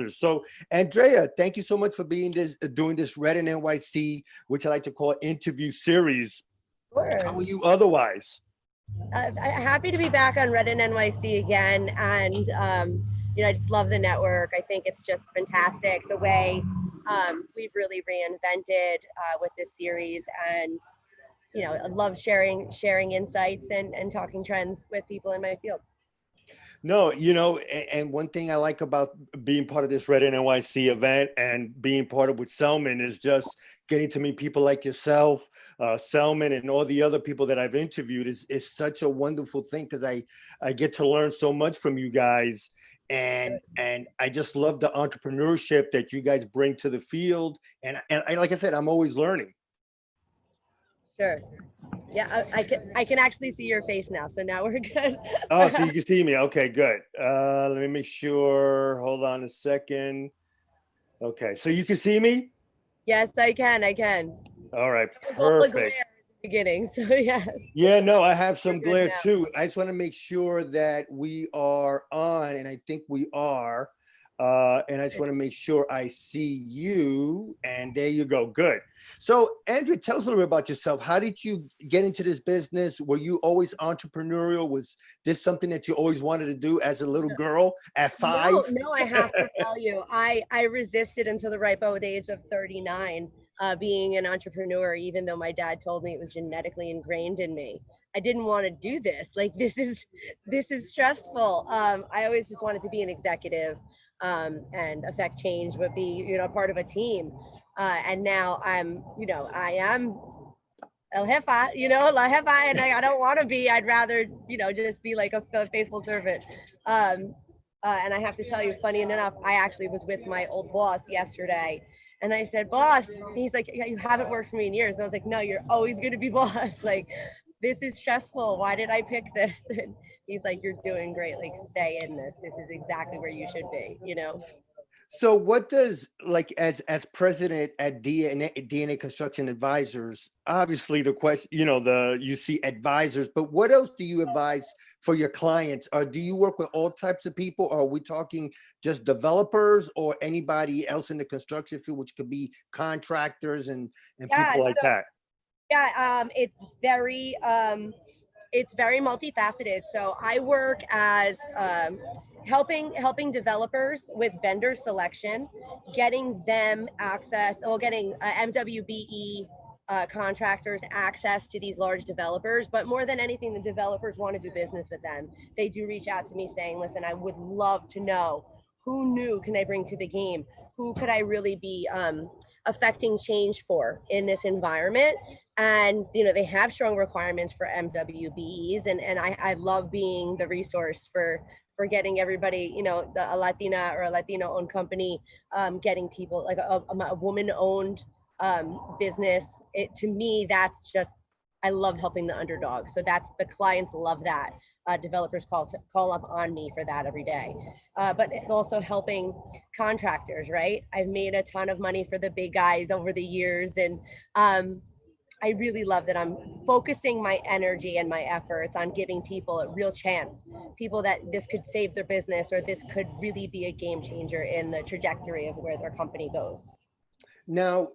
So, Andrea, thank you so much for doing this REDinNYC, which I like to call interview series. How Sure. are you otherwise? Happy to be back on REDinNYC again, and I just love the network. I think it's just fantastic the way we've really reinvented with this series, and I love sharing insights and talking trends with people in my field. No, and one thing I like about being part of this REDinNYC event and being part of with Selman is just getting to meet people like yourself, Selman, and all the other people that I've interviewed is such a wonderful thing because I get to learn so much from you guys. And I just love the entrepreneurship that you guys bring to the field. And like I said, I'm always learning. Sure. Yeah, I can actually see your face now, so now we're good. Oh, so you can see me. Okay, good. Let me make sure. Hold on a second. Okay, so you can see me? Yes, I can. I can. All right, That was all the glare perfect. at the beginning, so yes. Yeah, no, I have We're some good glare now. too. I just want to make sure that we are on, and I think we are. And I just want to make sure I see you. And there you go. Good. So, Andrea, tell us a little bit about yourself. How did you get into this business? Were you always entrepreneurial? Was this something that you always wanted to do as a little girl at 5? No, I have to tell you, I resisted until the ripe old age of 39, being an entrepreneur, even though my dad told me it was genetically ingrained in me. I didn't want to do this. Like this is stressful. I always just wanted to be an executive, and affect change, but be part of a team. And now I am El Jefa, La Jefa, and I don't want to be. I'd rather, just be like a faithful servant. Um, and I have to tell you, funny enough, I actually was with my old boss yesterday, and I said, "Boss," he's like, "Yeah, you haven't worked for me in years." And I was like, "No, you're always going to be boss. Like, this is stressful. Why did I pick this?" And he's like, "You're doing great. Like, stay in this. This is exactly where you should be." So what does like as president at DNA Construction Advisors, obviously the question, you see advisors, but what else do you advise for your clients? Or do you work with all types of people? Or are we talking just developers or anybody else in the construction field, which could be contractors and Yeah. people like So that? yeah, it's very multifaceted. So I work as helping developers with vendor selection, getting them access, or getting MWBE contractors access to these large developers. But more than anything, the developers want to do business with them. They do reach out to me saying, "Listen, I would love to know who new can I bring to the game? Who could I really be affecting change for in this environment?" And they have strong requirements for MWBEs, and I love being the resource for getting everybody, a Latina or a Latino owned company, getting people like a woman owned business. To me, that's just, I love helping the underdog. So that's, the clients love that. Developers call up on me for that every day. But also helping contractors, right? I've made a ton of money for the big guys over the years, and I really love that I'm focusing my energy and my efforts on giving people a real chance, people that this could save their business, or this could really be a game changer in the trajectory of where their company goes. Now,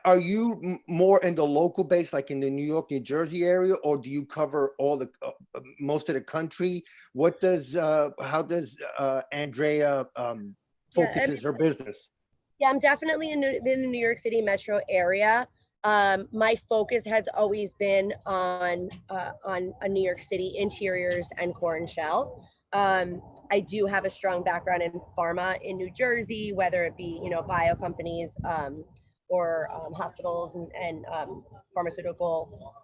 are you more in the local base, like in the New York, New Jersey area, or do you cover all the most of the country? How does Andrea Yeah, focuses her business? yeah, I'm definitely in the New York City metro area. My focus has always been on New York City interiors and core and shell. I do have a strong background in pharma in New Jersey, whether it be bio companies, or hospitals and pharmaceutical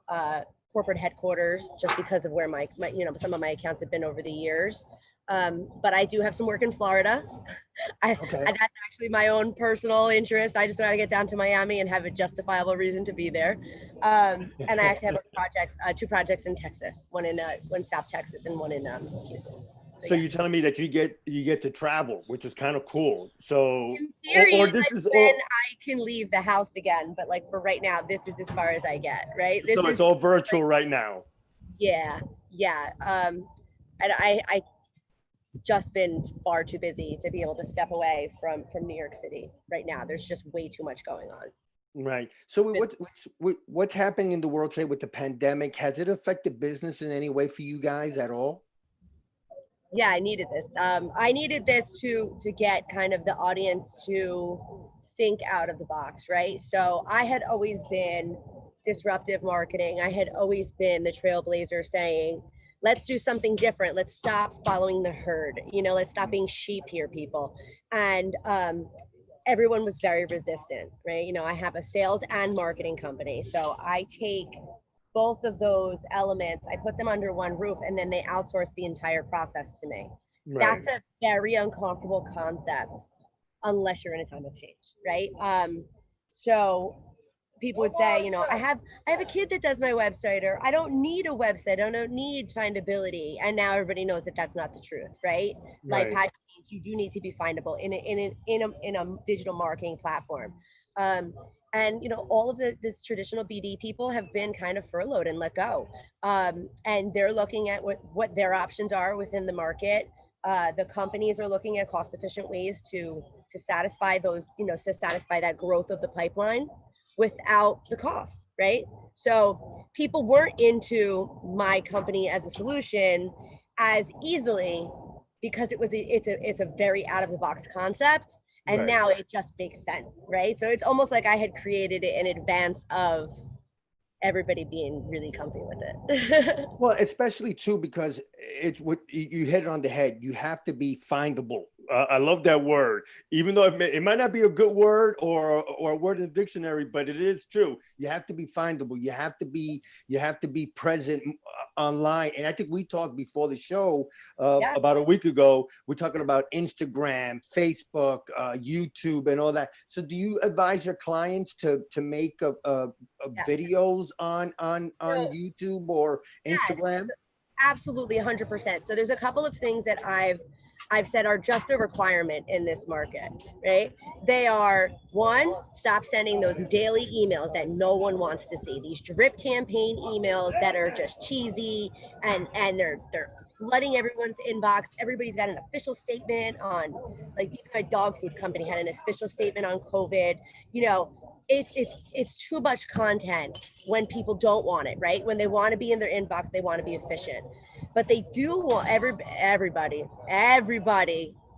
corporate headquarters, just because of where my some of my accounts have been over the years. But I do have some work in Florida. Okay. That's actually my own personal interest. I just got to get down to Miami and have a justifiable reason to be there. And I actually have two projects in Texas, one in South Texas and one in Houston. So So yeah. you're telling me that you get to travel, which is kind of cool. So, In or theory, this like is when all. I can leave the house again, but like for right now, this is as far as I get. Right. This So is it's all virtual like, right now. yeah, yeah. And I just been far too busy to be able to step away from New York City right now. There's just way too much going on. Right. So what's happening in the world today with the pandemic? Has it affected business in any way for you guys at all? Yeah, I needed this. I needed this to get kind of the audience to think out of the box, right? So I had always been disruptive marketing. I had always been the trailblazer saying, let's do something different. Let's stop following the herd. You know, let's stop being sheep here, people. And everyone was very resistant, right? You know, I have a sales and marketing company. So I take both of those elements, I put them under one roof, and then they outsource the entire process to me. Right. That's a very uncomfortable concept unless you're in a time of change, right? So people would say, you know, I have a kid that does my website, or I don't need a website, I don't need findability. And now everybody knows that that's not the truth, right? Life Right. has changed. You do need to be findable in a digital marketing platform. Um, and you know, all of this traditional BD people have been kind of furloughed and let go, and they're looking at what their options are within the market. The companies are looking at cost efficient ways to satisfy those, you know, to satisfy that growth of the pipeline without the cost, right? So people weren't into my company as a solution as easily because it's a very out of the box concept, and Right. now it just makes sense, right? So it's almost like I had created it in advance of everybody being really comfy with it. Well, especially too, because it's what you hit it on the head. You have to be findable. I love that word, even though it might not be a good word or a word in the dictionary, but it is true. You have to be findable. You have to be present online. And I think we talked before the show Yeah. about a week ago. We're talking about Instagram, Facebook, YouTube, and all that. So, do you advise your clients to make Yeah. videos on So YouTube or yes, Instagram? absolutely 100%. So there's a couple of things that I've said are just a requirement in this market, right? They are, one, stop sending those daily emails that no one wants to see. These drip campaign emails that are just cheesy and they're flooding everyone's inbox. Everybody's got an official statement on, like even my dog food company had an official statement on COVID. You know, it's too much content when people don't want it, right? When they want to be in their inbox, they want to be efficient. But they do want everybody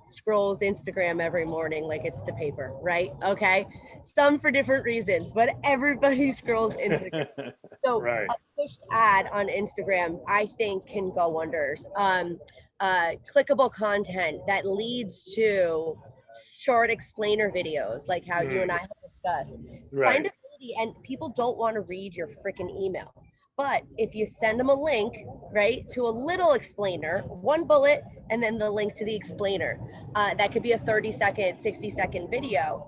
scrolls Instagram every morning like it's the paper, right? Okay. Some for different reasons, but everybody scrolls Instagram. So Right. a pushed ad on Instagram, I think, can go wonders. Clickable content that leads to short explainer videos, like how you and I Mm, have discussed. right. Findability, and people don't want to read your freaking email. But if you send them a link, right, to a little explainer, one bullet, and then the link to the explainer, that could be a 30-second, 60-second video.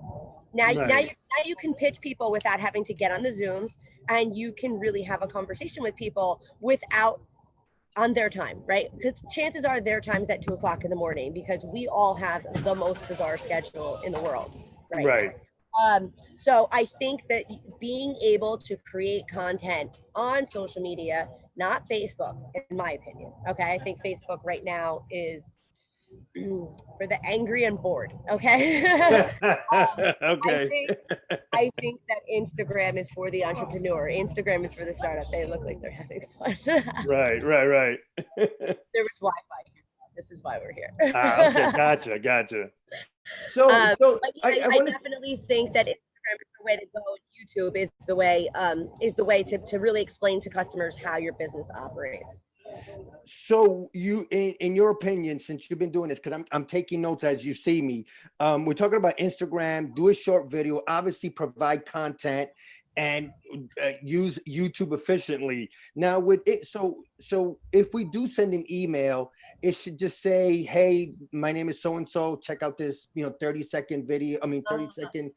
Right. Now you can pitch people without having to get on the Zooms, and you can really have a conversation with people without on their time, right? Because chances are their time's at 2 o'clock in the morning because we all have the most bizarre schedule in the world right now. Right. So I think that being able to create content on social media, not Facebook, in my opinion. Okay. I think Facebook right now is for the angry and bored. Okay. I Okay. think I think that Instagram is for the entrepreneur. Instagram is for the startup. They look like they're having fun. Right. Right. Right. There was Wi-Fi here. This is why we're here. Okay. Gotcha. Gotcha. So But I I wanted. definitely think that Instagram is the way to go. YouTube is the way to really explain to customers how your business operates. So you, in your opinion, since you've been doing this, because I'm taking notes as you see me, we're talking about Instagram. Do a short video, obviously provide content, and use YouTube efficiently. Now with it, so if we do send an email, it should just say, "Hey, my name is so and so. Check out this, 30-second video. I mean, 30-second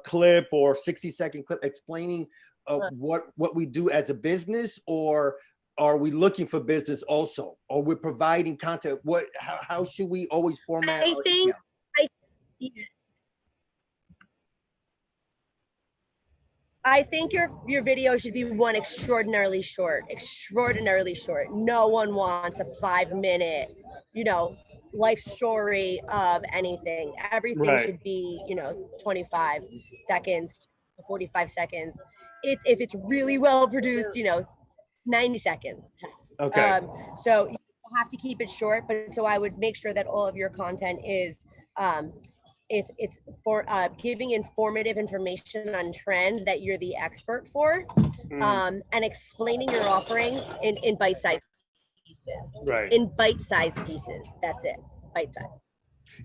clip or 60-second clip explaining what we do as a business, or are we looking for business also, or we're providing content? How should we always format I our think email? I I think your video should be one extraordinarily short, extraordinarily short. No one wants a 5 minute, you know, life story of anything. Everything Right. should be, 25 seconds to 45 seconds. If it's really well produced, 90 seconds tops. Okay. So you have to keep it short, but so I would make sure that all of your content is um, it's for giving informative information on trends that you're the expert for, Mm, and explaining your offerings in bite-sized pieces. right. In bite-sized pieces. That's it. Bite-sized.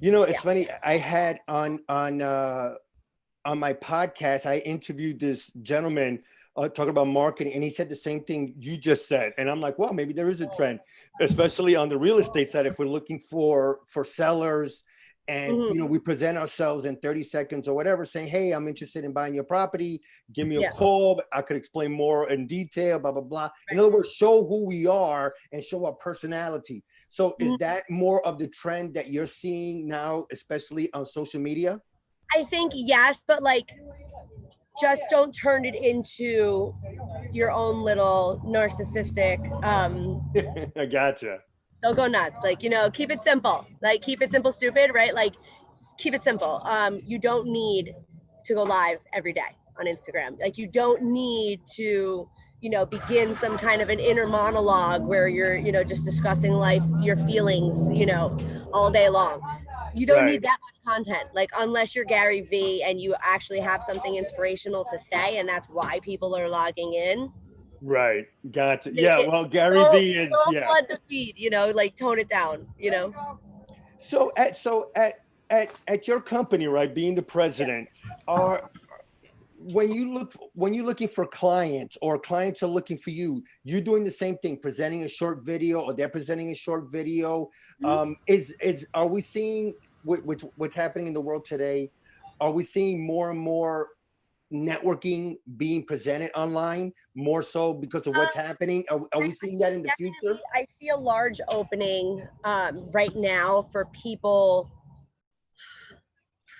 It's Yeah. funny. I had on my podcast, I interviewed this gentleman talking about marketing, and he said the same thing you just said. And I'm like, well, maybe there is a trend, especially on the real estate side. If we're looking for sellers, and Mm-hmm. we present ourselves in 30 seconds or whatever, saying, hey, I'm interested in buying your property. Give me a Yeah. call. I could explain more in detail. Blah blah blah. In other words, show who we are and show our personality. So, is that more of the trend that you're seeing now, especially on social media? I think yes, but like just don't turn it into your own little narcissistic I gotcha. they'll go nuts. Like, keep it simple. Like keep it simple, stupid, right? Like keep it simple. You don't need to go live every day on Instagram. Like you don't need to, begin some kind of an inner monologue where you're, just discussing life, your feelings, all day long. You don't Right. need that much content, like unless you're Gary V and you actually have something inspirational to say, and that's why people are logging in. Right. Gotcha. Make Yeah. it Well, Gary don't, V is, don't yeah. flood the feed, like tone it down. So at your company, right, being the Yeah. president, are when you're looking for clients or clients are looking for you, you're doing the same thing, presenting a short video, or they're presenting a short video. Is are we seeing with what's happening in the world today? Are we seeing more and more networking being presented online, more so because of what's happening? Are we seeing that in the future? Definitely, I see a large opening right now for people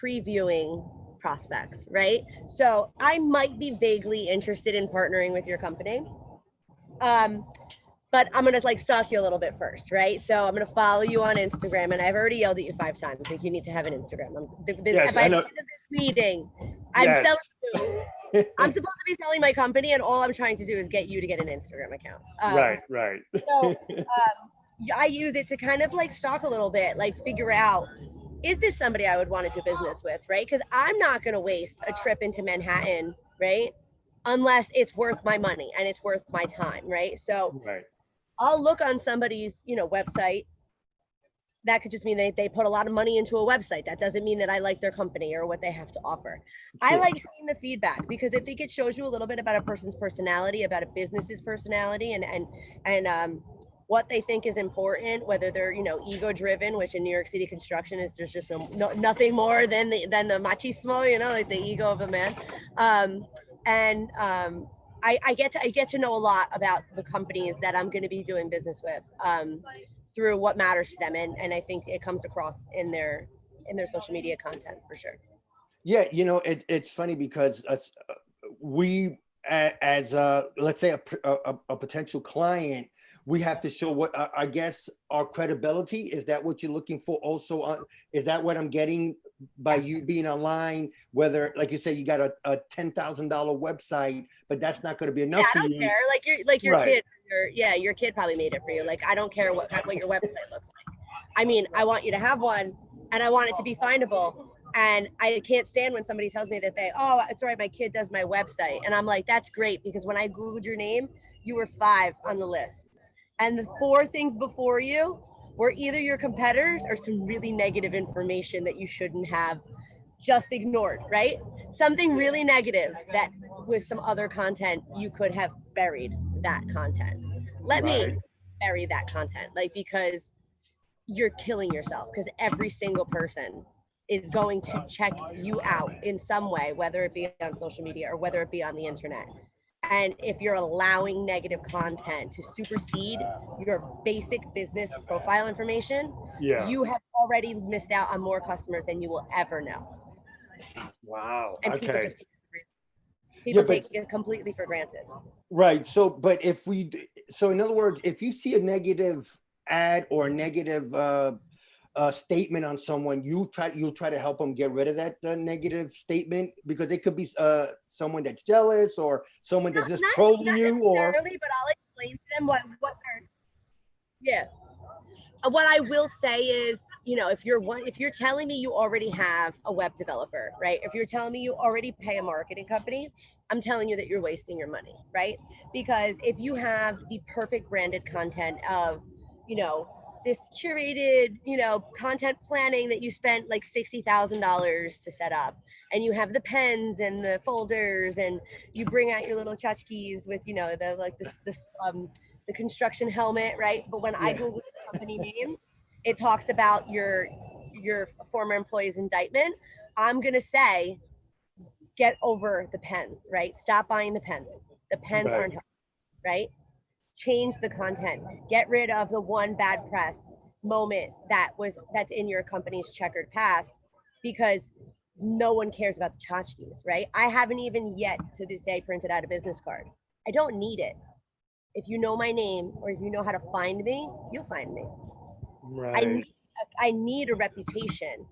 previewing prospects, right? So I might be vaguely interested in partnering with your company. Um, but I'm gonna like stalk you a little bit first, right? So I'm gonna follow you on Instagram, and I've already yelled at you 5 times. Like you need to have an Instagram. Yes, By I the know. end of this meeting, I'm Yes. selling you. I'm supposed to be selling my company, and all I'm trying to do is get you to get an Instagram account. Right, right. So I use it to kind of like stalk a little bit, like figure out, is this somebody I would want to do business with, right? Because I'm not going to waste a trip into Manhattan, right? Unless it's worth my money and it's worth my time, right? So Right. I'll look on somebody's, website. That could just mean they put a lot of money into a website. That doesn't mean that I like their company or what they have to offer. I Sure. like seeing the feedback because I think it shows you a little bit about a person's personality, about a business's personality, and what they think is important. Whether they're ego driven, which in New York City construction is there's just nothing more than the machismo, like the ego of a man, and I get to know a lot about the companies that I'm going to be doing business with. Through what matters to them, and I think it comes across in their social media content for sure. Yeah, it's funny because we, as let's say a potential client, we have to show what I guess our credibility. Is that what you're looking for? Also, is that what I'm getting by you being online? Whether, like you say, you got a $10,000 website, but that's not going to be Yeah, enough I for don't you. care. Like your Right. kid, your kid probably made it for you. Like I don't care what your website looks like. I mean, I want you to have one, and I want it to be findable. And I can't stand when somebody tells me that it's all right, my kid does my website, and I'm like, that's great because when I googled your name, you were 5 on the list, and the 4 things before you were either your competitors or some really negative information that you shouldn't have just ignored, right? Something really negative that with some other content, you could have buried that content. Let me Right. bury that content, like, because you're killing yourself because every single person is going to check you out in some way, whether it be on social media or whether it be on the internet. And if you're allowing negative content to supersede your basic business profile information, Yeah. you have already missed out on more customers than you will ever know. Wow. And people Okay. just Yeah, take but it completely for granted. right. So, but so in other words, if you see a negative ad or a negative statement on someone, you'll try to help them get rid of that negative statement, because it could be someone that's jealous or someone that's just trolling you, or but I'll explain to them what they're, yeah. What I will say is, if you're telling me you already have a web developer, right? If you're telling me you already pay a marketing company, I'm telling you that you're wasting your money, right? Because if you have the perfect branded content of, this curated, content planning that you spent like $60,000 to set up, and you have the pens and the folders, and you bring out your little tchotchkes with, the construction helmet, right? But when I Google the company name, it talks about your former employee's indictment. I'm gonna say, get over the pens, right? Stop buying the pens. The pens aren't helpful, right? Change the content. Get rid of the one bad press moment that's in your company's checkered past, because no one cares about the tchotchkes, right? I haven't even yet to this day printed out a business card. I don't need it. If you know my name, or if you know how to find me, you'll find me. right. I need a reputation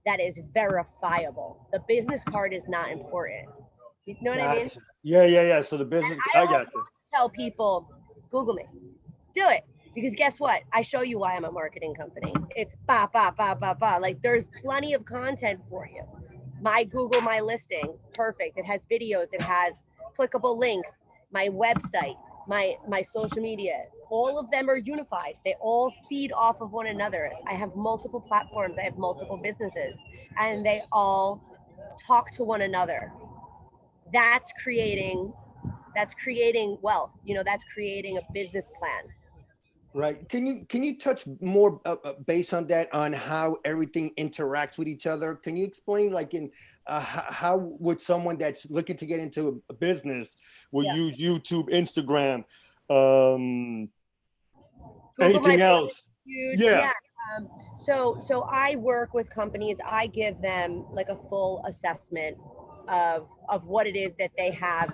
that is verifiable. The business card is not important. You know what I mean? Gotcha. Yeah. So the business, I I always got you. tell people, Google me. Do it. Because guess what? I show you why I'm a marketing company. It's ba, ba, ba, ba, ba. Like, there's plenty of content for you. My Google My Listing, perfect. It has videos. It has clickable links. My website, my social media, all of them are unified. They all feed off of one another. I have multiple platforms. I have multiple businesses, and they all talk to one another. That's creating wealth. That's creating a business plan. Right. Can you touch more based on that, on how everything interacts with each other? Can you explain, like, in how would someone that's looking to get into a business will use YouTube, Instagram, Google My anything Business else? is huge. Yeah. Yeah. So I work with companies. I give them like a full assessment of what it is that they have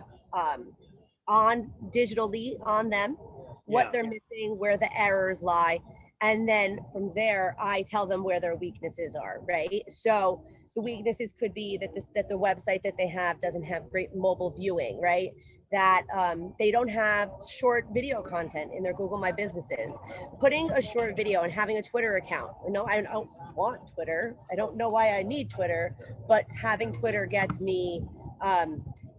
on digitally on them, what they're missing, where the errors lie, and then from there I tell them where their weaknesses are. Right. So the weaknesses could be that the website that they have doesn't have great mobile viewing. Right. That they don't have short video content in their Google My Businesses. Putting a short video and having a Twitter account. No, I don't want Twitter. I don't know why I need Twitter, but having Twitter gets me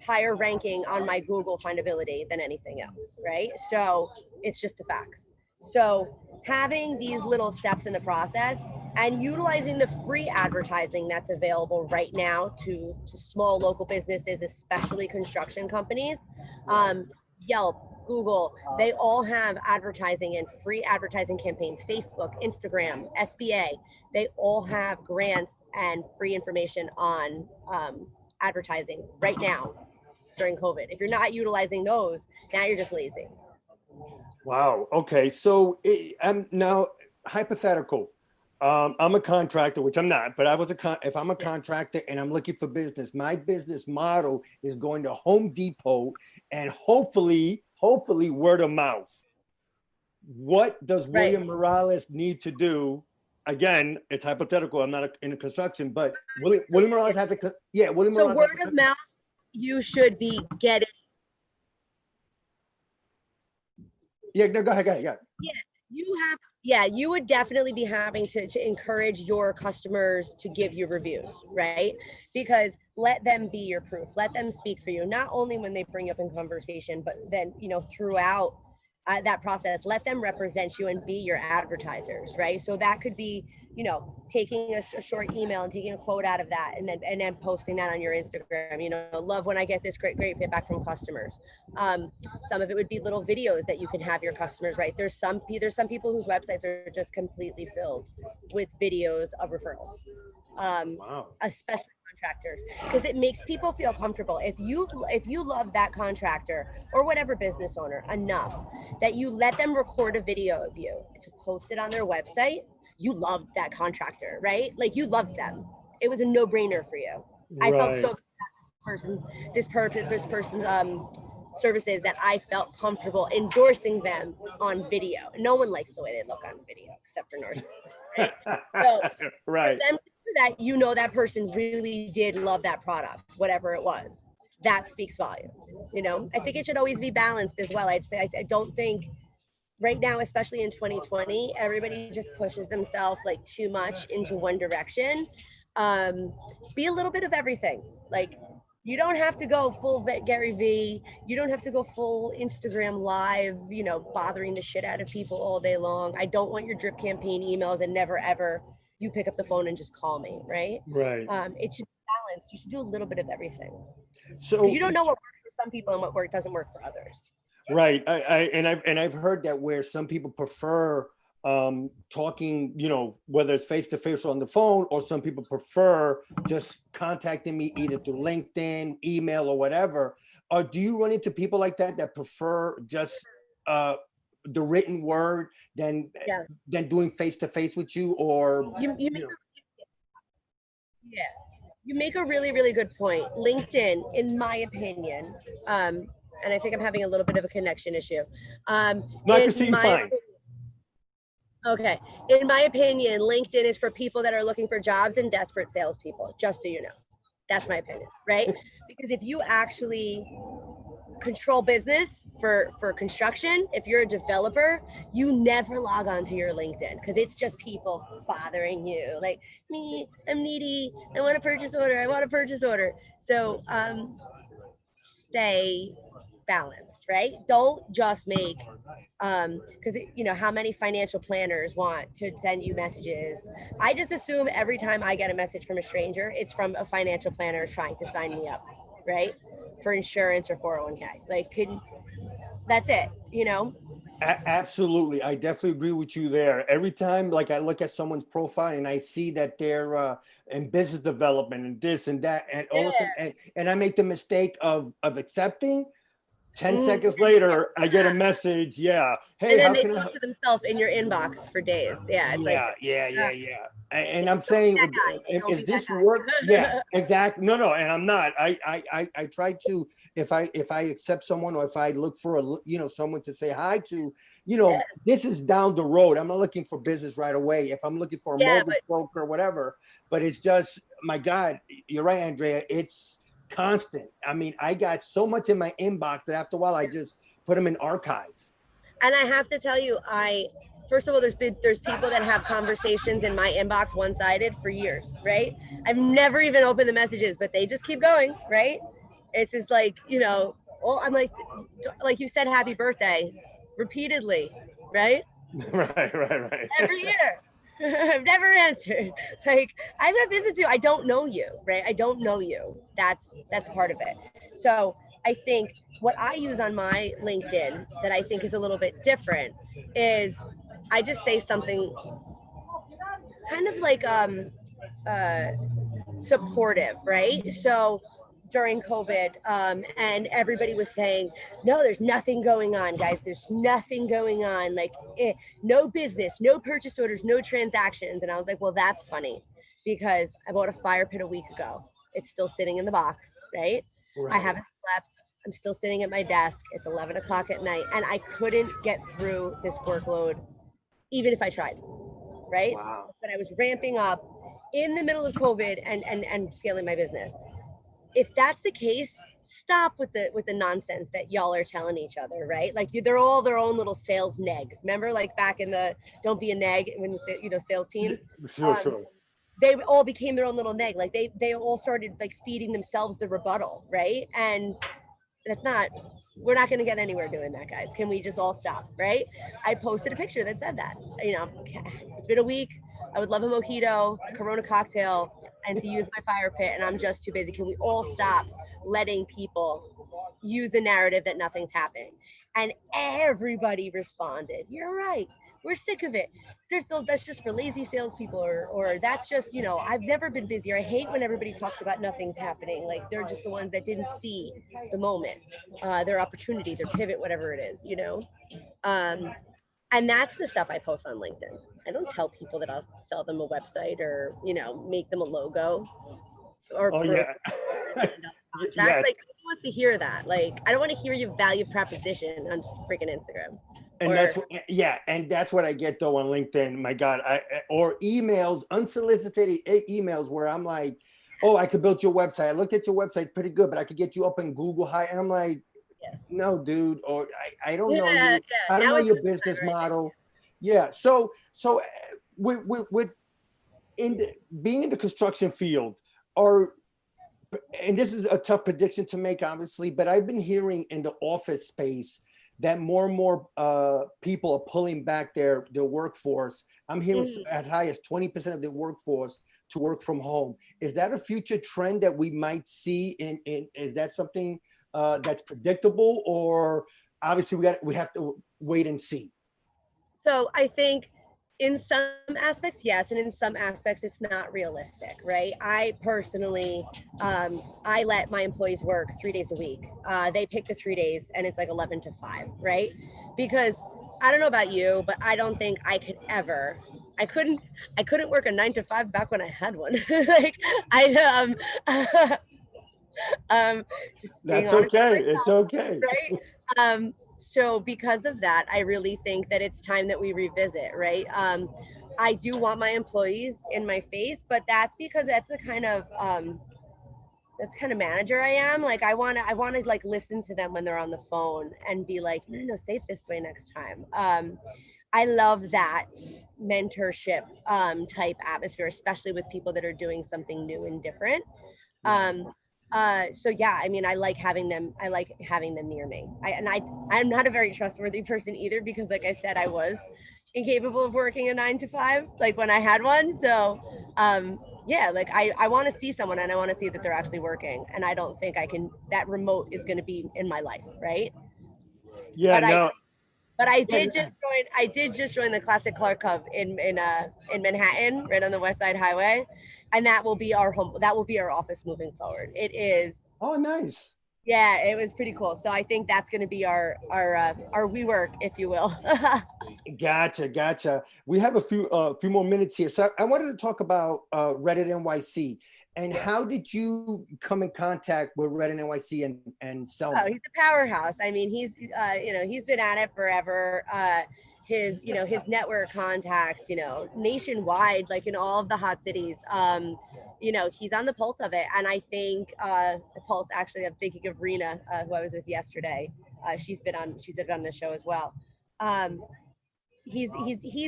higher ranking on my Google findability than anything else, right? So it's just the facts. So having these little steps in the process and utilizing the free advertising that's available right now to small local businesses, especially construction companies, Yelp, Google, they all have advertising and free advertising campaigns. Facebook, Instagram, SBA, they all have grants and free information on advertising right now during COVID. If you're not utilizing those, now you're just lazy. Wow. Okay. So I'm now hypothetical. I'm a contractor, which I'm not, but if I'm a contractor and I'm looking for business, my business model is going to Home Depot and hopefully word of mouth. What does William Morales need to do? Again, it's hypothetical. I'm not in construction, but William Morales has to. Yeah, William Morales. So word of mouth, you should be getting. Yeah, no, go ahead. Yeah, you would definitely be having to encourage your customers to give you reviews, right? Because let them be your proof. Let them speak for you, not only when they bring you up in conversation, but then, throughout that process, let them represent you and be your advertisers, right? So that could be, taking a short email and taking a quote out of that, and then posting that on your Instagram. Love when I get this great feedback from customers. Some of it would be little videos that you can have your customers, right? There's some people whose websites are just completely filled with videos of referrals. Wow. Especially contractors, because it makes people feel comfortable. If you love that contractor or whatever business owner enough that you let them record a video of you to post it on their website, you loved that contractor, right? Like, you loved them. It was a no-brainer for you. Right. I felt so good about this person's services that I felt comfortable endorsing them on video. No one likes the way they look on video except for narcissists, right? So right. for them to do that, you know, that person really did love that product, whatever it was. That speaks volumes. You know, I think it should always be balanced as well. I'd say I don't think right now, especially in 2020, everybody just pushes themselves like too much into one direction. Be a little bit of everything. Like, you don't have to go full Gary V. You don't have to go full Instagram live, you know, bothering the shit out of people all day long. I don't want your drip campaign emails and never ever you pick up the phone and just call me, right? Right. It should be balanced. You should do a little bit of everything. So Because you don't know what works for some people and what work doesn't work for others. right. I've heard that where some people prefer talking, you know, whether it's face to face or on the phone, or some people prefer just contacting me either through LinkedIn, email, or whatever. Do you run into people like that prefer just the written word than doing face to face with you? Or you make a really, really good point. LinkedIn, in my opinion, and I think I'm having a little bit of a connection issue. No, I can see you fine. Okay. In my opinion, LinkedIn is for people that are looking for jobs and desperate salespeople, just so you know. That's my opinion, right? Because if you actually control business for construction, if you're a developer, you never log on to your LinkedIn because it's just people bothering you. Like, me, I'm needy. I want a purchase order. I want a purchase order. So stay balanced, right? Don't just make because you know how many financial planners want to send you messages. I just assume every time I get a message from a stranger, it's from a financial planner trying to sign me up, right, for insurance or 401k. Like, that's it, you know. Absolutely, I definitely agree with you there. Every time, like, I look at someone's profile and I see that they're in business development and this and that, and all of a sudden, and I make the mistake of accepting. 10 seconds later, I get a message. Yeah. Hey, and then how they can I? talk to themselves in your inbox for days. Yeah. It's Yeah. And I'm saying, is this work? Yeah, exactly. No. And I'm not. I try to, if I accept someone, or if I look for someone to say hi to, this is down the road. I'm not looking for business right away. If I'm looking for a mortgage broker or whatever, but it's just, my God, you're right, Andrea. It's constant. I mean, I got so much in my inbox that after a while I just put them in archives. And I have to tell you, first of all, there's people that have conversations in my inbox one-sided for years, right? I've never even opened the messages, but they just keep going, right? It's just like, well, I'm like you said, happy birthday repeatedly, right? Right. Every year. I've never answered. Like, I'm a visit to, I don't know you, right? I don't know you. That's part of it. So I think what I use on my LinkedIn that I think is a little bit different is I just say something kind of like supportive, right? So during COVID, and everybody was saying, no, there's nothing going on, guys. There's nothing going on. Like, no business, no purchase orders, no transactions. And I was like, well, that's funny because I bought a fire pit a week ago. It's still sitting in the box, right? I haven't slept. I'm still sitting at my desk. It's 11 o'clock at night, and I couldn't get through this workload, even if I tried, right? Wow. But I was ramping up in the middle of COVID and scaling my business. If that's the case, stop with the nonsense that y'all are telling each other, right? Like, they're all their own little sales negs. Remember, like back in the don't be a neg when sales teams. Sure. They all became their own little neg. Like they all started like feeding themselves the rebuttal, right? And we're not going to get anywhere doing that, guys. Can we just all stop, right? I posted a picture that said that. It's been a week. I would love a mojito, Corona cocktail, and to use my fire pit, and I'm just too busy. Can we all stop letting people use the narrative that nothing's happening? And everybody responded, you're right. We're sick of it. That's just for lazy salespeople, or that's just, I've never been busier. I hate when everybody talks about nothing's happening. Like, they're just the ones that didn't see the moment, their opportunity, their pivot, whatever it is, and that's the stuff I post on LinkedIn. I don't tell people that I'll sell them a website or, make them a logo or yeah. Like, wants to hear that. Like, I don't want to hear your value proposition on freaking Instagram. And that's what, yeah, and that's what I get though on LinkedIn. My God, or emails, unsolicited emails where I'm like, oh, I could build your website. I looked at your website, pretty good, but I could get you up in Google High. And I'm like, no, dude, or I don't know you. I don't know your business model. Yeah. So with being in the construction field, and this is a tough prediction to make, obviously, but I've been hearing in the office space that more and more people are pulling back their workforce. I'm hearing as high as 20% of the workforce to work from home. Is that a future trend that we might see? Is that something that's predictable, or obviously we have to wait and see? So I think in some aspects, yes, and in some aspects, it's not realistic, right? I personally, I let my employees work 3 days a week. They pick the 3 days, and it's like 11 to 5, right? Because I don't know about you, but I don't think I could ever. I couldn't work a 9 to 5 back when I had one. Like just being That's honest with okay. myself, It's okay. right? So because of that, I really think that it's time that we revisit, right? I do want my employees in my face, but that's because that's the kind of manager I am. Like I want to like listen to them when they're on the phone and be like, no, say it this way next time. I love that mentorship type atmosphere, especially with people that are doing something new and different. So yeah, I mean, I like having them near me. I'm not a very trustworthy person either, because like I said, I was incapable of working a 9 to 5, like when I had one. So yeah, like I want to see someone, and I want to see that they're actually working. And I don't think that remote is going to be in my life, right? Yeah, But no. I did just join the Classic Clark Club in Manhattan, right on the West Side Highway, and that will be our home. That will be our office moving forward. It is. Oh, nice. Yeah, it was pretty cool. So I think that's going to be our WeWork, if you will. Gotcha. We have a few more minutes here. So I wanted to talk about REDinNYC. And how did you come in contact with REDinNYC and Selma? Oh, he's a powerhouse. I mean, he's he's been at it forever. His network contacts, nationwide, like in all of the hot cities. He's on the pulse of it. And I think the pulse, actually, I'm thinking of Rena, who I was with yesterday. She's been on the show as well. He's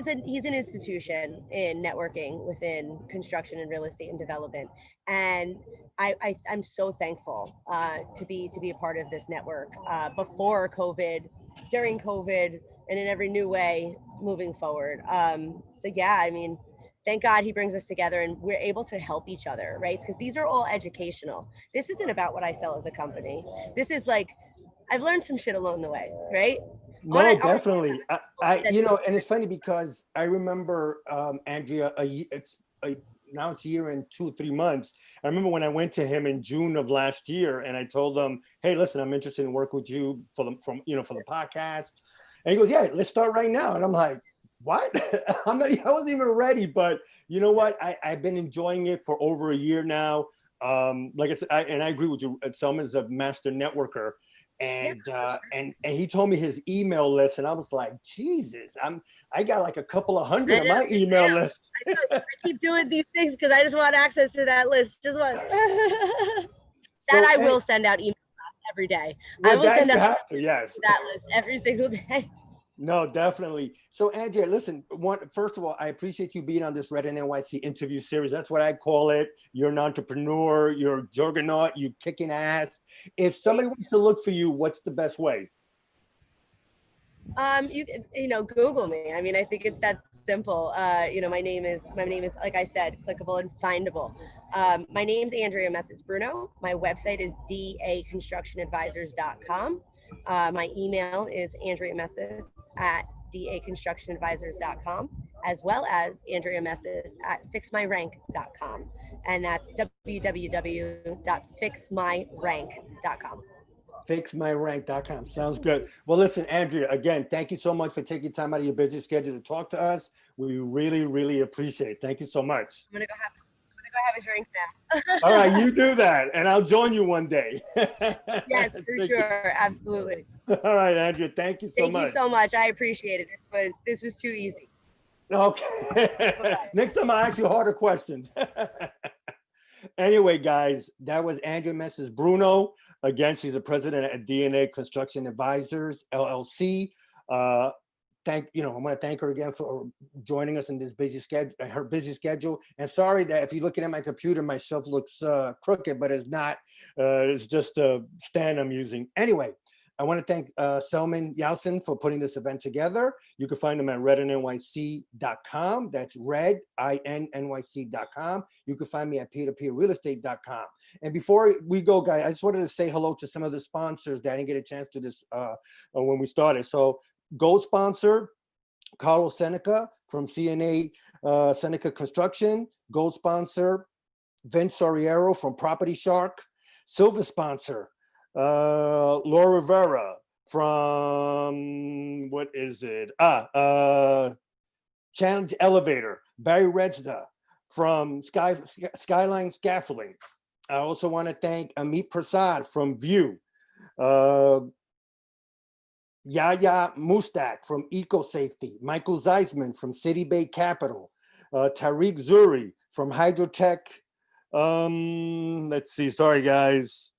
an institution in networking within construction and real estate and development, and I'm so thankful to be a part of this network before COVID, during COVID, and in every new way moving forward. So yeah, I mean, thank God he brings us together and we're able to help each other, right? Because these are all educational. This isn't about what I sell as a company. This is like, I've learned some shit along the way, right? No, definitely. And it's funny because I remember Andrea, now it's a year and 2 or 3 months. I remember when I went to him in June of last year, and I told him, "Hey, listen, I'm interested in working with you for the podcast." And he goes, "Yeah, let's start right now." And I'm like, "What?" I wasn't even ready, but you know what? I've been enjoying it for over a year now. Like I said, I agree with you. Selma's a master networker. And he told me his email list, and I was like, Jesus, I got like a couple of hundred on my email list. I keep doing these things because I just want access to that list. Just once. I will send out emails every day. Well, I will send out yes. that list every single day. No, definitely. So, Andrea, listen, first of all, I appreciate you being on this REDinNYC interview series. That's what I call it. You're an entrepreneur, you're a juggernaut, you're kicking ass. If somebody wants to look for you, what's the best way? You Google me. I mean, I think it's that simple. My name is, like I said, clickable and findable. My name's Andrea Mesis Bruno. My website is daconstructionadvisors.com. My email is andreamesis@daconstructionadvisors.com, as well as andreamesis@fixmyrank.com. And that's www.fixmyrank.com. Fixmyrank.com. Sounds good. Well, listen, Andrea, again, thank you so much for taking time out of your busy schedule to talk to us. We really, really appreciate it. Thank you so much. I'm gonna go go have a drink now. All right, you do that, and I'll join you one day. Yes, for sure. Absolutely. All right, Andrea, thank you so Thank you much. so much. I appreciate it. This was too easy. Okay. Bye-bye. Next time I'll ask you harder questions. Anyway, guys, that was Andrea Mesis Bruno. Again, she's the president at DNA Construction Advisors, LLC. I want to thank her again for joining us in this busy schedule, her busy schedule. And sorry that if you're looking at my computer, my shelf looks crooked, but it's not. It's just a stand I'm using. Anyway, I want to thank Selman Yausen for putting this event together. You can find them at REDinNYC.com. That's REDinNYC.com. You can find me at peertopeerrealestate.com. And before we go, guys, I just wanted to say hello to some of the sponsors that I didn't get a chance to this when we started. So gold sponsor, Carlos Seneca from CNA Seneca Construction. Gold sponsor, Vince Soriero from Property Shark. Silver sponsor, Laura Rivera from, what is it? Challenge Elevator. Barry Redsda from Skyline Scaffolding. I also want to thank Amit Prasad from View. Yaya Mustak from Eco Safety. Michael Zeisman from City Bay Capital. Tariq Zuri from Hydrotech. Let's see, sorry guys.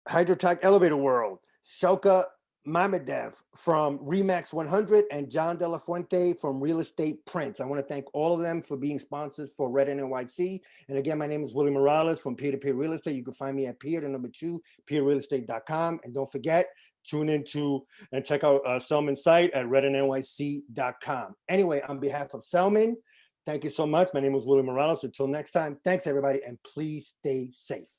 Hydrotech Elevator World, Shauka Mamadev from Remax 100, and John De La Fuente from Real Estate Prints. I want to thank all of them for being sponsors for REDinNYC. And again, my name is Willie Morales from Peer to Peer Real Estate. You can find me at peerrealestate.com. And don't forget, tune into and check out Selman's site at REDinNYC.com. Anyway, on behalf of Selman, thank you so much. My name is Willie Morales. Until next time, thanks everybody, and please stay safe.